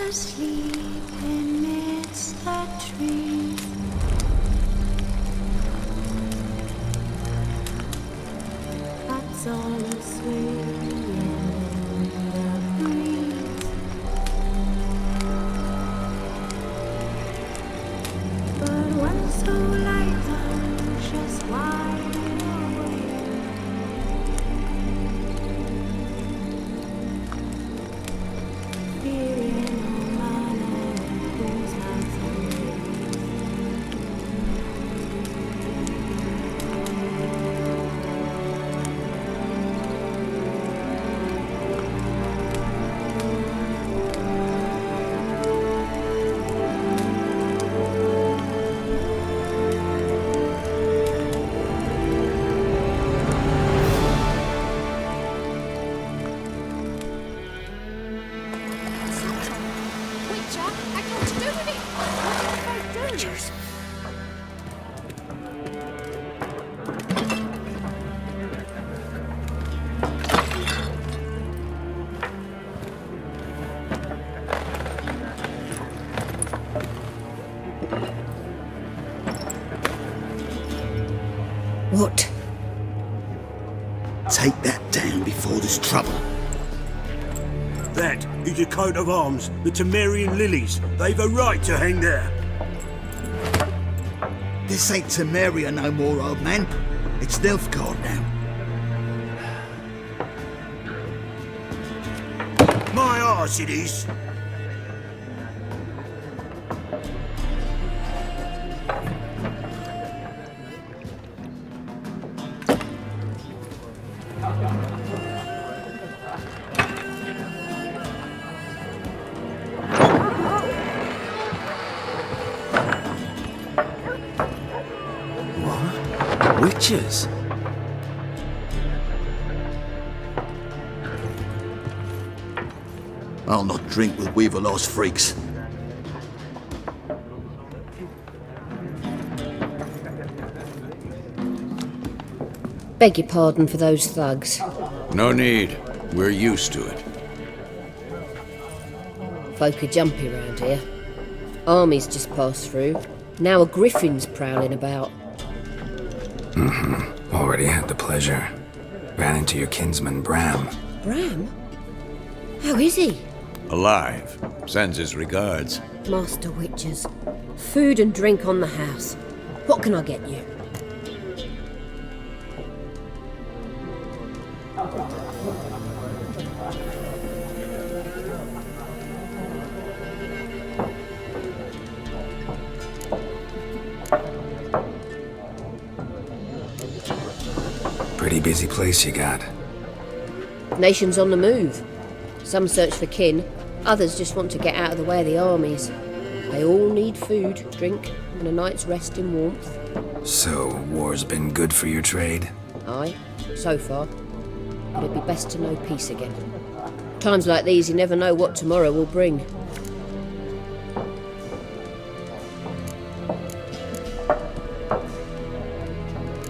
asleep amidst the trees. That's all swaying in the breeze. But when so light, I'm just wide awake. Feeling all manner of things like Witcher, I got to do with it. What did they do? Witchers. What? Take that down before there's trouble. That is a coat of arms, the Temerian lilies. They've a right to hang there. This ain't Temeria no more, old man. It's Nilfgaard now. My arse it is. Witches? I'll not drink with Weaverlaw's freaks. Beg your pardon for those thugs. No need. We're used to it. Folk are jumpy round here. Armies just passed through. Now a griffin's prowling about. Already had the pleasure. Ran into your kinsman, Bram. Bram? How is he? Alive. Sends his regards. Master Witchers. Food and drink on the house. What can I get you? Pretty busy place you got. Nations on the move. Some search for kin, others just want to get out of the way of the armies. They all need food, drink, and a night's rest in warmth. So, war's been good for your trade? Aye, so far. But it'd be best to know peace again. Times like these, you never know what tomorrow will bring.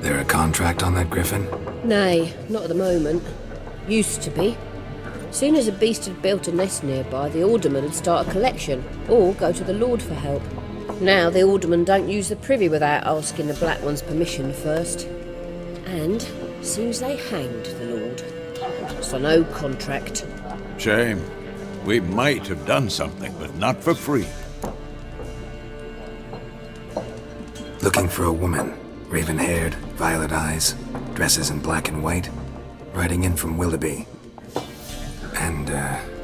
There a contract on that griffin? Nay, not at the moment. Used to be. Soon as a beast had built a nest nearby, the alderman would start a collection, or go to the Lord for help. Now the alderman don't use the privy without asking the Black One's permission first. And seems they hanged the Lord. So no contract. Shame. We might have done something, but not for free. Looking for a woman. Raven-haired, violet eyes, dresses in black and white. Riding in from Willoughby. And,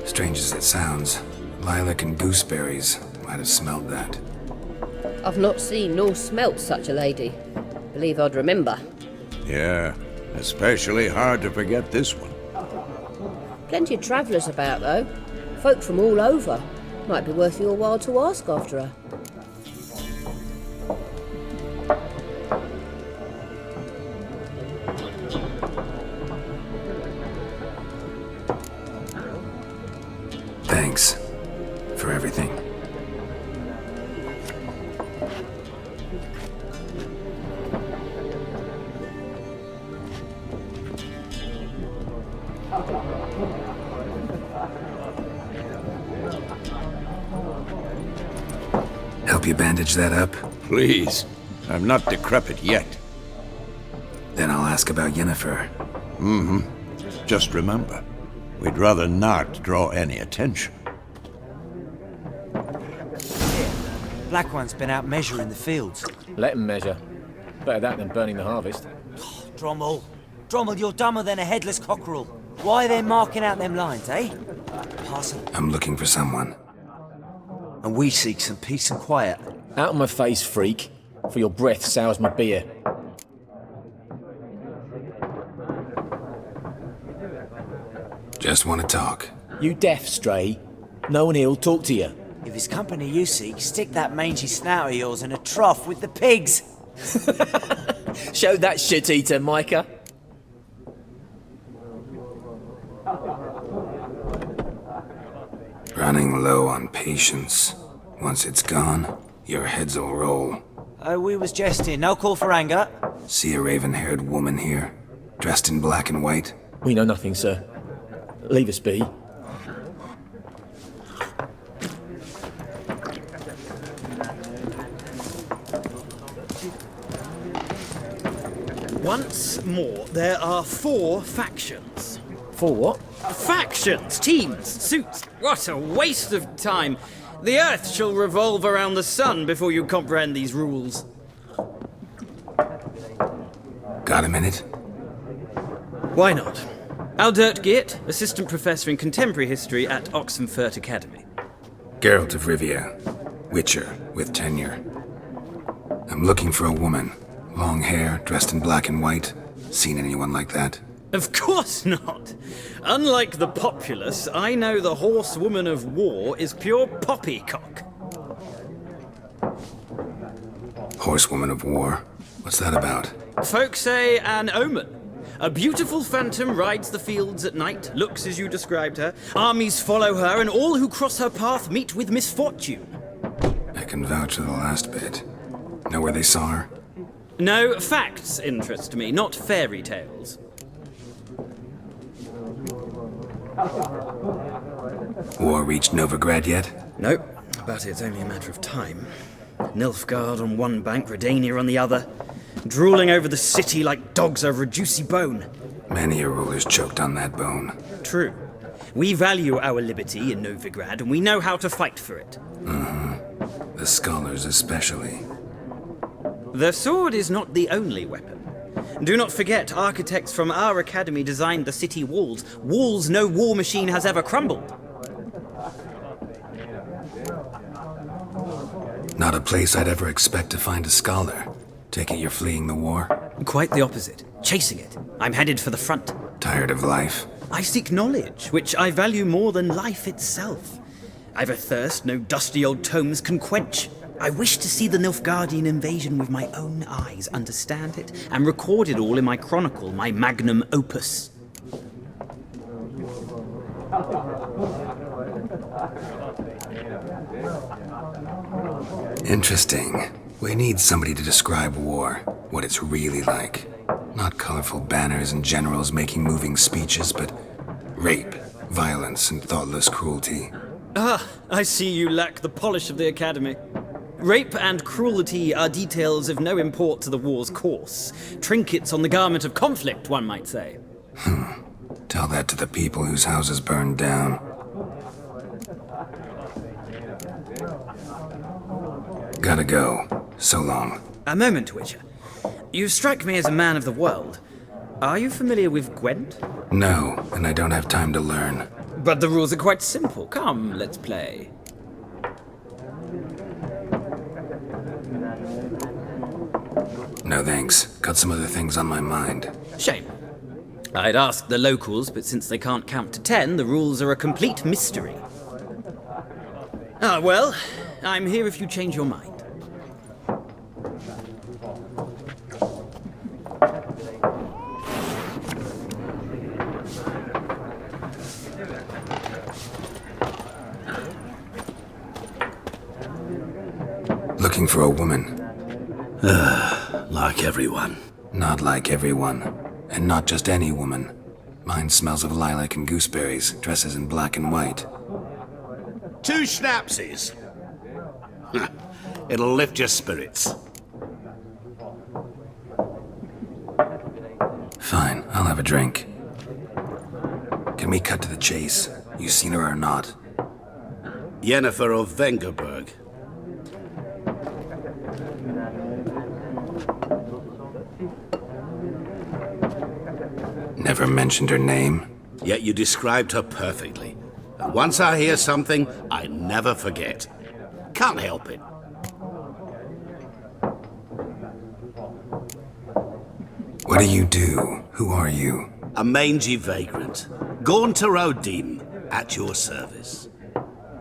strange as it sounds, lilac and gooseberries might have smelled that. I've not seen nor smelt such a lady. Believe I'd remember. Yeah, especially hard to forget this one. Plenty of travellers about, though. Folk from all over. Might be worth your while to ask after her. Thanks for everything. Help you bandage that up? Please. I'm not decrepit yet. Then I'll ask about Yennefer. Just remember, we'd rather not draw any attention. Black One's been out measuring the fields. Let 'em measure. Better that than burning the harvest. Drommel. Drommel, you're dumber than a headless cockerel. Why are they marking out them lines, eh? Parson. I'm looking for someone. And we seek some peace and quiet. Out of my face, freak. For your breath sours my beer. Just want to talk. You deaf, Stray? No one here'll talk to you. If it's company you seek, stick that mangy snout of yours in a trough with the pigs. Show that shit-eater, Micah. Running low on patience. Once it's gone, your heads'll roll. Oh, we was jesting. No call for anger. See a raven-haired woman here, dressed in black and white? We know nothing, sir. Leave us be. Once more, there are 4 factions. For what? Factions, teams, suits. What a waste of time. The Earth shall revolve around the sun before you comprehend these rules. Got a minute? Why not? Aldert Geert, Assistant Professor in Contemporary History at Oxenfurt Academy. Geralt of Rivia, Witcher with tenure. I'm looking for a woman. Long hair, dressed in black and white. Seen anyone like that? Of course not. Unlike the populace, I know the horsewoman of war is pure poppycock. Horsewoman of war? What's that about? Folk say an omen. A beautiful phantom rides the fields at night, looks as you described her. Armies follow her, and all who cross her path meet with misfortune. I can vouch for the last bit. Know where they saw her? No, facts interest me, not fairy tales. War reached Novigrad yet? Nope, but it's only a matter of time. Nilfgaard on one bank, Redania on the other, drooling over the city like dogs over a juicy bone. Many a ruler's choked on that bone. True. We value our liberty in Novigrad, and we know how to fight for it. The scholars especially. The sword is not the only weapon. Do not forget, architects from our academy designed the city walls. Walls no war machine has ever crumbled. Not a place I'd ever expect to find a scholar. Take it you're fleeing the war? Quite the opposite. Chasing it. I'm headed for the front. Tired of life? I seek knowledge, which I value more than life itself. I've a thirst no dusty old tomes can quench. I wish to see the Nilfgaardian invasion with my own eyes, understand it, and record it all in my chronicle, my magnum opus. Interesting. We need somebody to describe war, what it's really like. Not colorful banners and generals making moving speeches, but rape, violence, and thoughtless cruelty. Ah, I see you lack the polish of the academy. Rape and cruelty are details of no import to the war's course. Trinkets on the garment of conflict, one might say. Tell that to the people whose houses burned down. Gotta go. So long. A moment, Witcher. You strike me as a man of the world. Are you familiar with Gwent? No, and I don't have time to learn. But the rules are quite simple. Come, let's play. No thanks. Got some other things on my mind. Shame. I'd ask the locals, but since they can't count to 10, the rules are a complete mystery. Ah, well, I'm here if you change your mind. Looking for a woman. Like everyone. Not like everyone. And not just any woman. Mine smells of lilac and gooseberries, dresses in black and white. 2 schnapsies. It'll lift your spirits. Fine, I'll have a drink. Can we cut to the chase? You seen her or not? Yennefer of Vengerberg. Never mentioned her name? Yet you described her perfectly. And once I hear something, I never forget. Can't help it. What do you do? Who are you? A mangy vagrant. Gaunter Odim, at your service.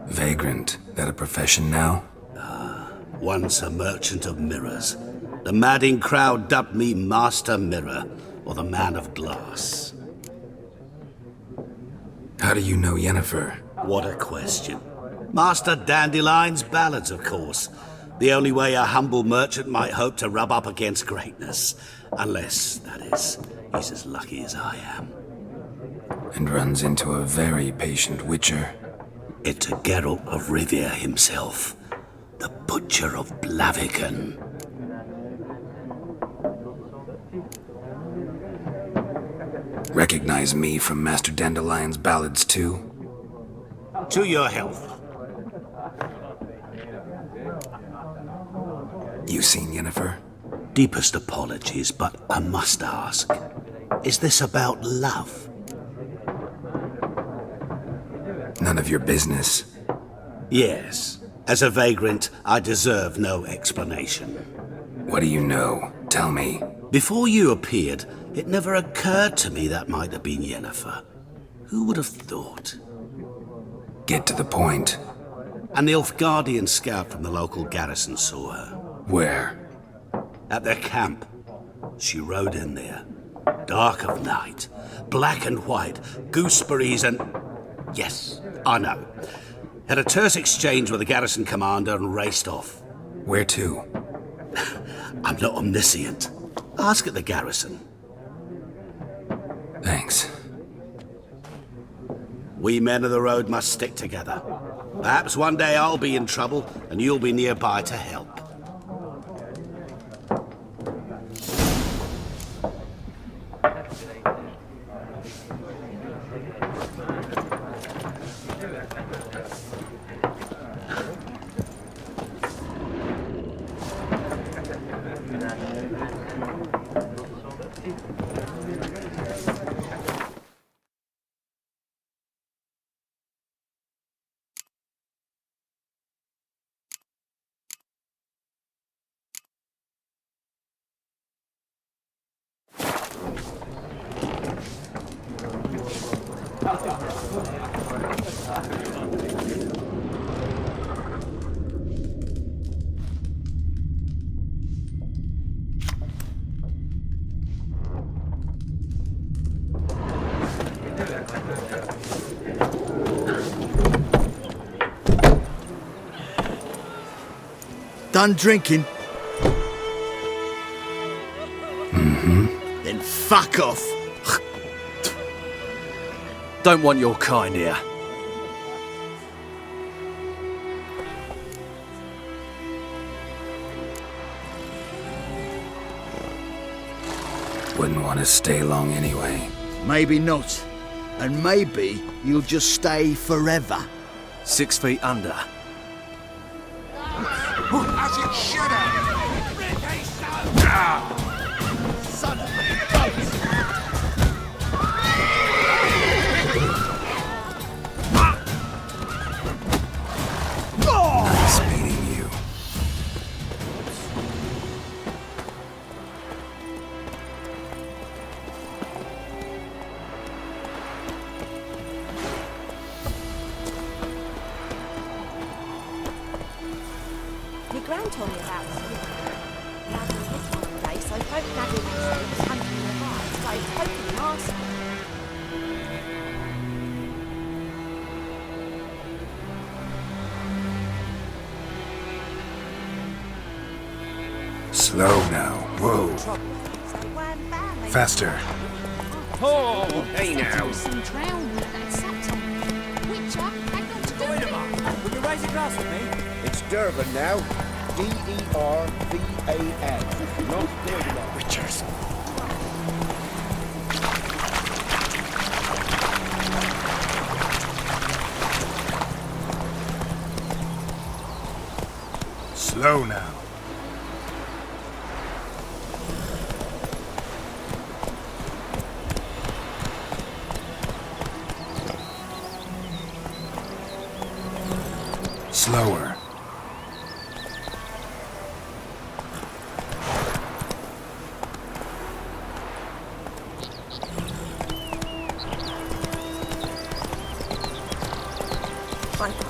Vagrant? That a profession now? Once a merchant of mirrors. The madding crowd dubbed me Master Mirror, or the Man of Glass. How do you know Yennefer? What a question. Master Dandelion's ballads, of course. The only way a humble merchant might hope to rub up against greatness. Unless, that is, he's as lucky as I am. And runs into a very patient witcher. It's a Geralt of Rivia himself. The Butcher of Blaviken. Recognize me from Master Dandelion's ballads too? To your health. You seen Yennefer? Deepest apologies, but I must ask. Is this about love? None of your business. Yes. As a vagrant, I deserve no explanation. What do you know? Tell me. Before you appeared, it never occurred to me that might have been Yennefer. Who would have thought? Get to the point. An Nilfgaardian scout from the local garrison saw her. Where? At their camp. She rode in there. Dark of night. Black and white. Gooseberries and... Yes, I know. Had a terse exchange with the garrison commander and raced off. Where to? I'm not omniscient. Ask at the garrison. Thanks. We men of the road must stick together. Perhaps one day I'll be in trouble and you'll be nearby to help. Done drinking? Mm-hmm. Then fuck off. Don't want your kind here. Wouldn't want to stay long anyway. Maybe not. And maybe you'll just stay forever. 6 feet under. As it should have! Son of a goat! Nice meeting you. My gran told me about this. Now I'm this one day, so hope Daddy was hunting the vibes, so hoping master. Slow now. Whoa. Faster. Oh, hey now. Some drown with that subtle. Witcher, hang on to do it. Will you raise a glass with me? It's Durban now. D-E-R-V-A-N. Not David. Witchers. Slow now. Slower.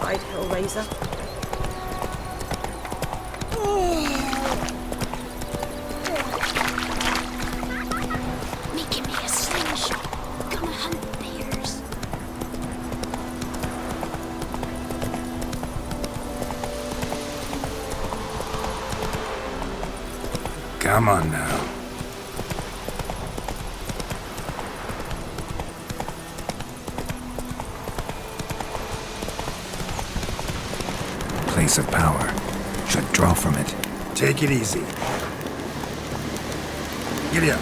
Hide, Hellraiser. Making me a slingshot. Gonna hunt bears. Come on now. Place of power. Should draw from it. Take it easy. Giddy up.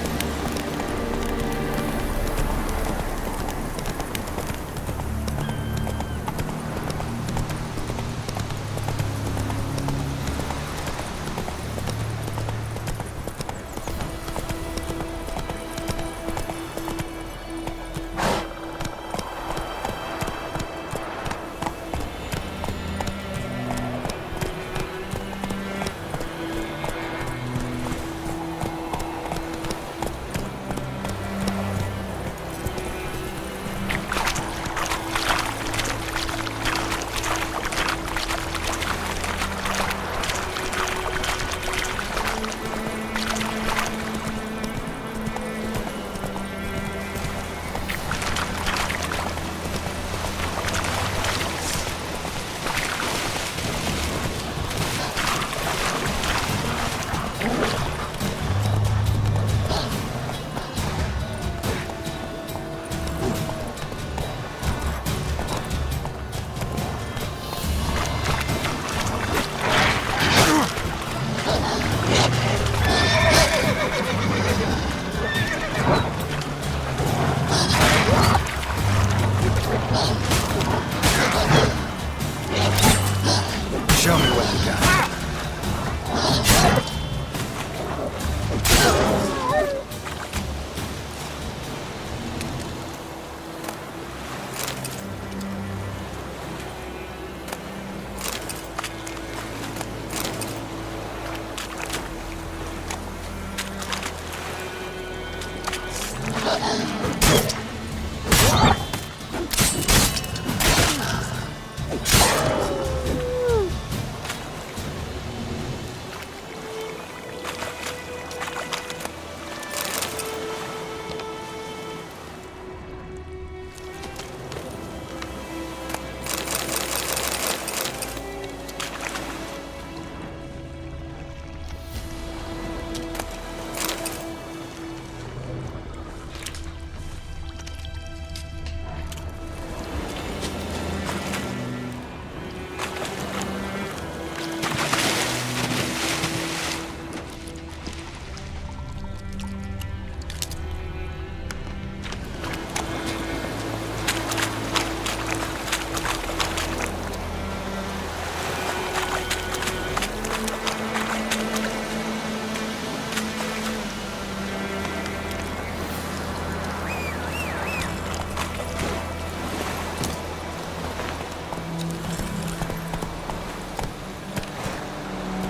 Show me what you got.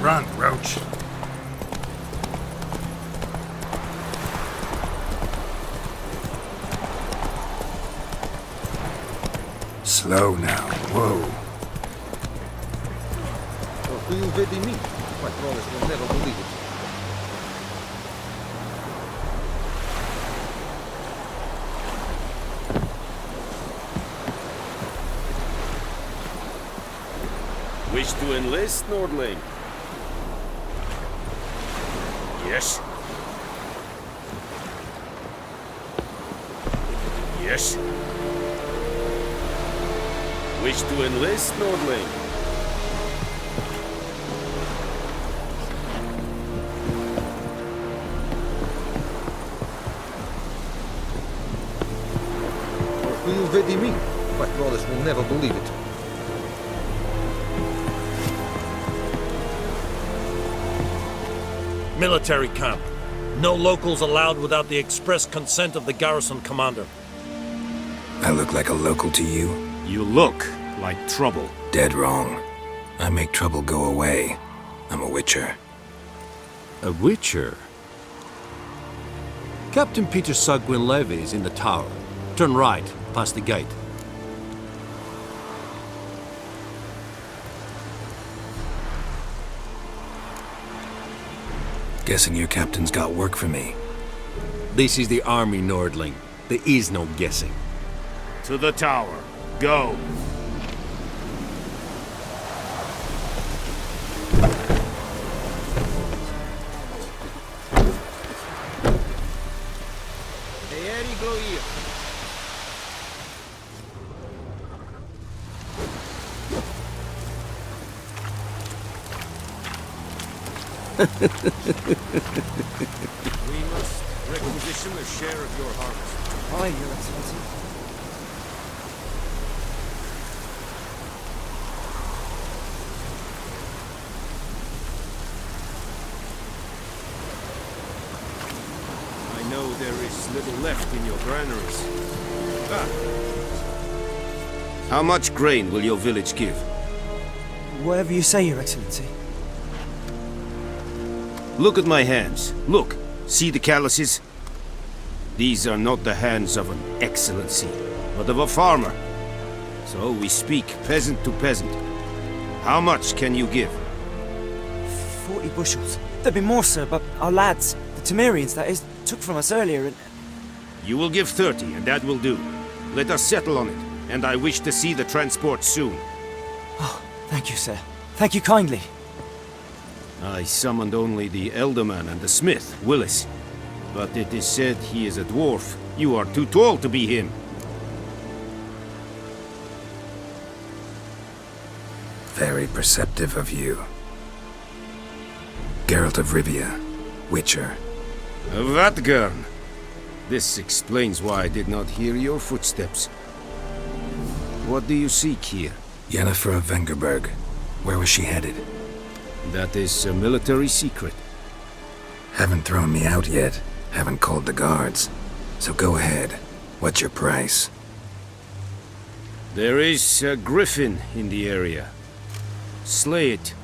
Run, Roach. Slow now. Whoa. Do you really mean? My promise will never believe it. Wish to enlist, Nordling? Yes. Yes. Wish to enlist, Nordling? do you really mean? My flawless will never believe it. Military camp. No locals allowed without the express consent of the garrison commander. I look like a local to you? You look like trouble. Dead wrong. I make trouble go away. I'm a witcher. A witcher? Captain Peter Sagwin Levy is in the tower. Turn right, past the gate. Guessing your captain's got work for me. This is the army, Nordling. There is no guessing. To the tower. Go. We must requisition a share of your harvest. Aye, Your Excellency. I know there is little left in your granaries. How much grain will your village give? Whatever you say, Your Excellency. Look at my hands. Look. See the calluses? These are not the hands of an excellency, but of a farmer. So we speak peasant to peasant. How much can you give? 40 bushels. There'd be more, sir, but our lads, the Temerians, that is, took from us earlier and... You will give 30, and that will do. Let us settle on it, and I wish to see the transport soon. Oh, thank you, sir. Thank you kindly. I summoned only the Elderman and the smith, Willis. But it is said he is a dwarf. You are too tall to be him. Very perceptive of you. Geralt of Rivia, Witcher. Vatgern! This explains why I did not hear your footsteps. What do you seek here? Yennefer of Vengerberg. Where was she headed? That is a military secret. Haven't thrown me out yet. Haven't called the guards. So go ahead. What's your price? There is a griffin in the area. Slay it.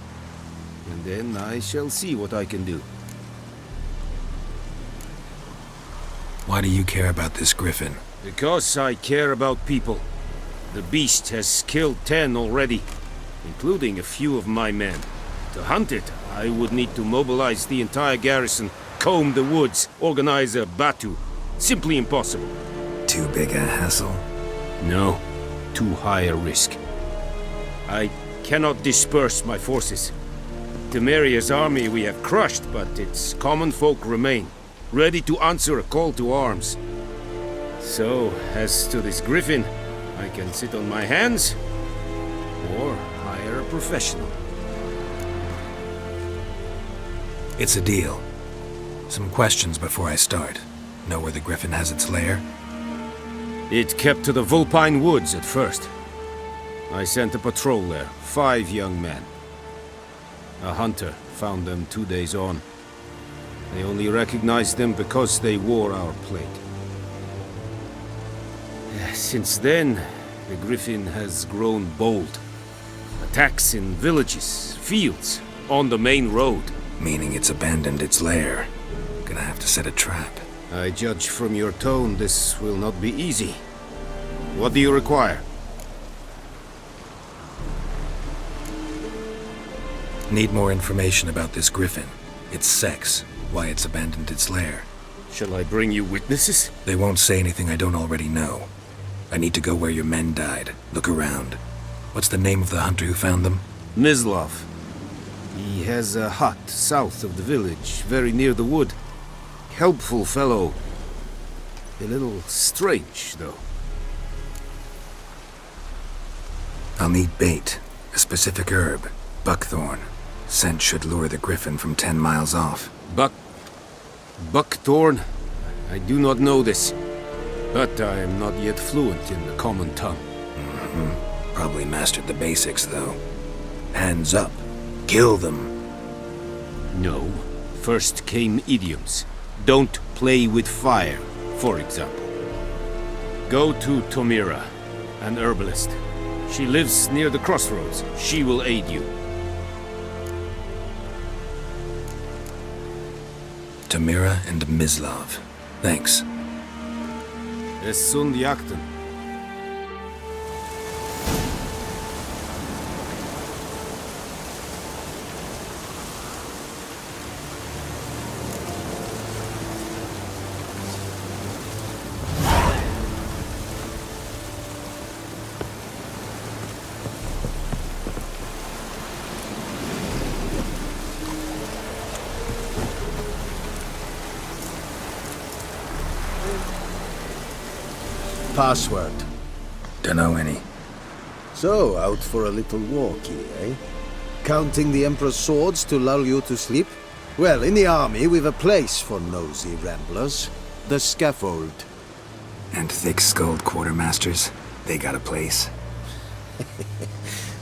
And then I shall see what I can do. Why do you care about this griffin? Because I care about people. The beast has killed 10 already, including a few of my men. To hunt it, I would need to mobilize the entire garrison, comb the woods, organize a batu. Simply impossible. Too big a hassle? No, too high a risk. I cannot disperse my forces. Temeria's army we have crushed, but its common folk remain, ready to answer a call to arms. So, as to this griffin, I can sit on my hands, or hire a professional. It's a deal. Some questions before I start. Know where the griffin has its lair? It kept to the Vulpine Woods at first. I sent a patrol there, 5 young men. A hunter found them 2 days on. They only recognized them because they wore our plate. Since then, the griffin has grown bold. Attacks in villages, fields, on the main road. Meaning it's abandoned its lair. Gonna have to set a trap. I judge from your tone this will not be easy. What do you require? Need more information about this griffin. Its sex, why it's abandoned its lair. Shall I bring you witnesses? They won't say anything I don't already know. I need to go where your men died. Look around. What's the name of the hunter who found them? Mislav. He has a hut south of the village, very near the wood. Helpful fellow. A little strange, though. I'll need bait. A specific herb. Buckthorn. Scent should lure the griffin from 10 miles off. Buckthorn? I do not know this. But I am not yet fluent in the common tongue. Probably mastered the basics, though. Hands up. Kill them. No. First came idioms. Don't play with fire, for example. Go to Tomira, an herbalist. She lives near the crossroads. She will aid you. Tomira and Mislav. Thanks. Es sunt jakten. Password. Dunno any. So, out for a little walkie, eh? Counting the Emperor's swords to lull you to sleep? Well, in the army, we've a place for nosy ramblers. The scaffold. And thick-skulled quartermasters. They got a place.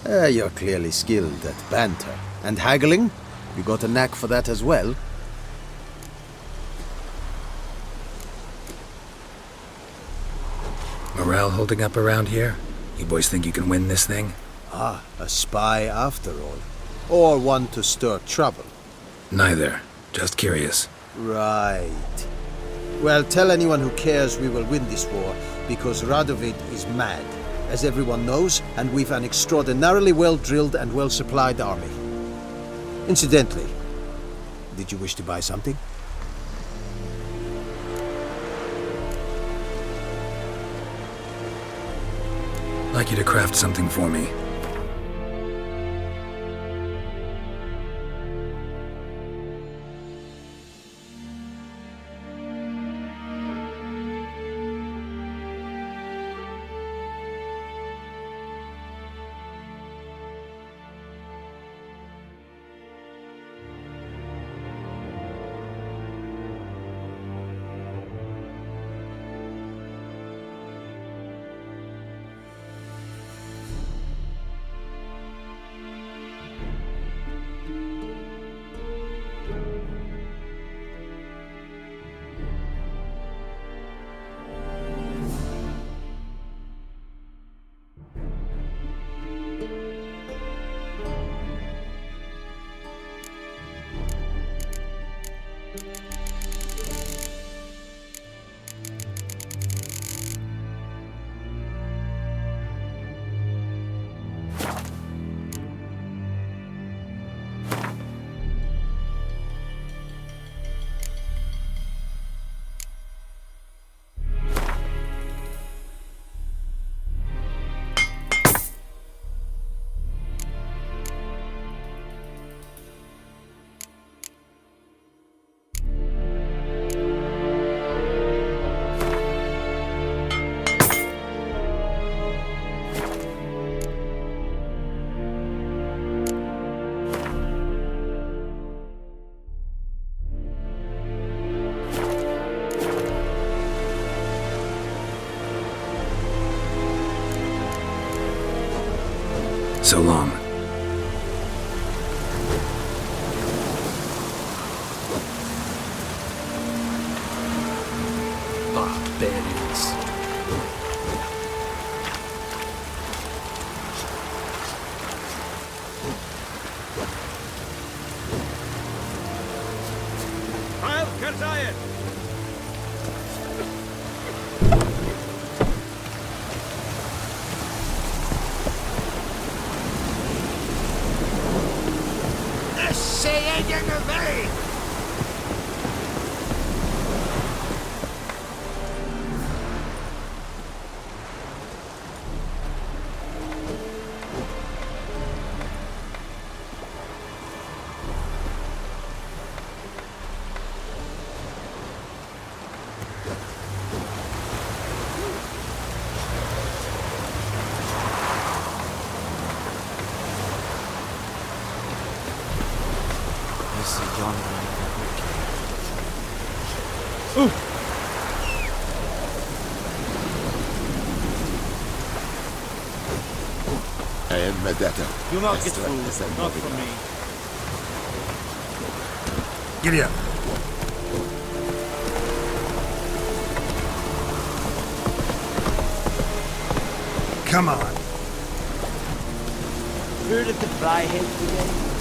You're clearly skilled at banter. And haggling? You got a knack for that as well? Morale holding up around here? You boys think you can win this thing? Ah, a spy after all. Or one to stir trouble. Neither. Just curious. Right. Well, tell anyone who cares we will win this war, because Radovid is mad, as everyone knows, and we've an extraordinarily well-drilled and well-supplied army. Incidentally, did you wish to buy something? I'd like you to craft something for me. So long. Barbarians. I'll Kerzayen! I am Vendetta. Do not get fooled. Not from me. Giddy up. Come on. Heard of the Flyhead today?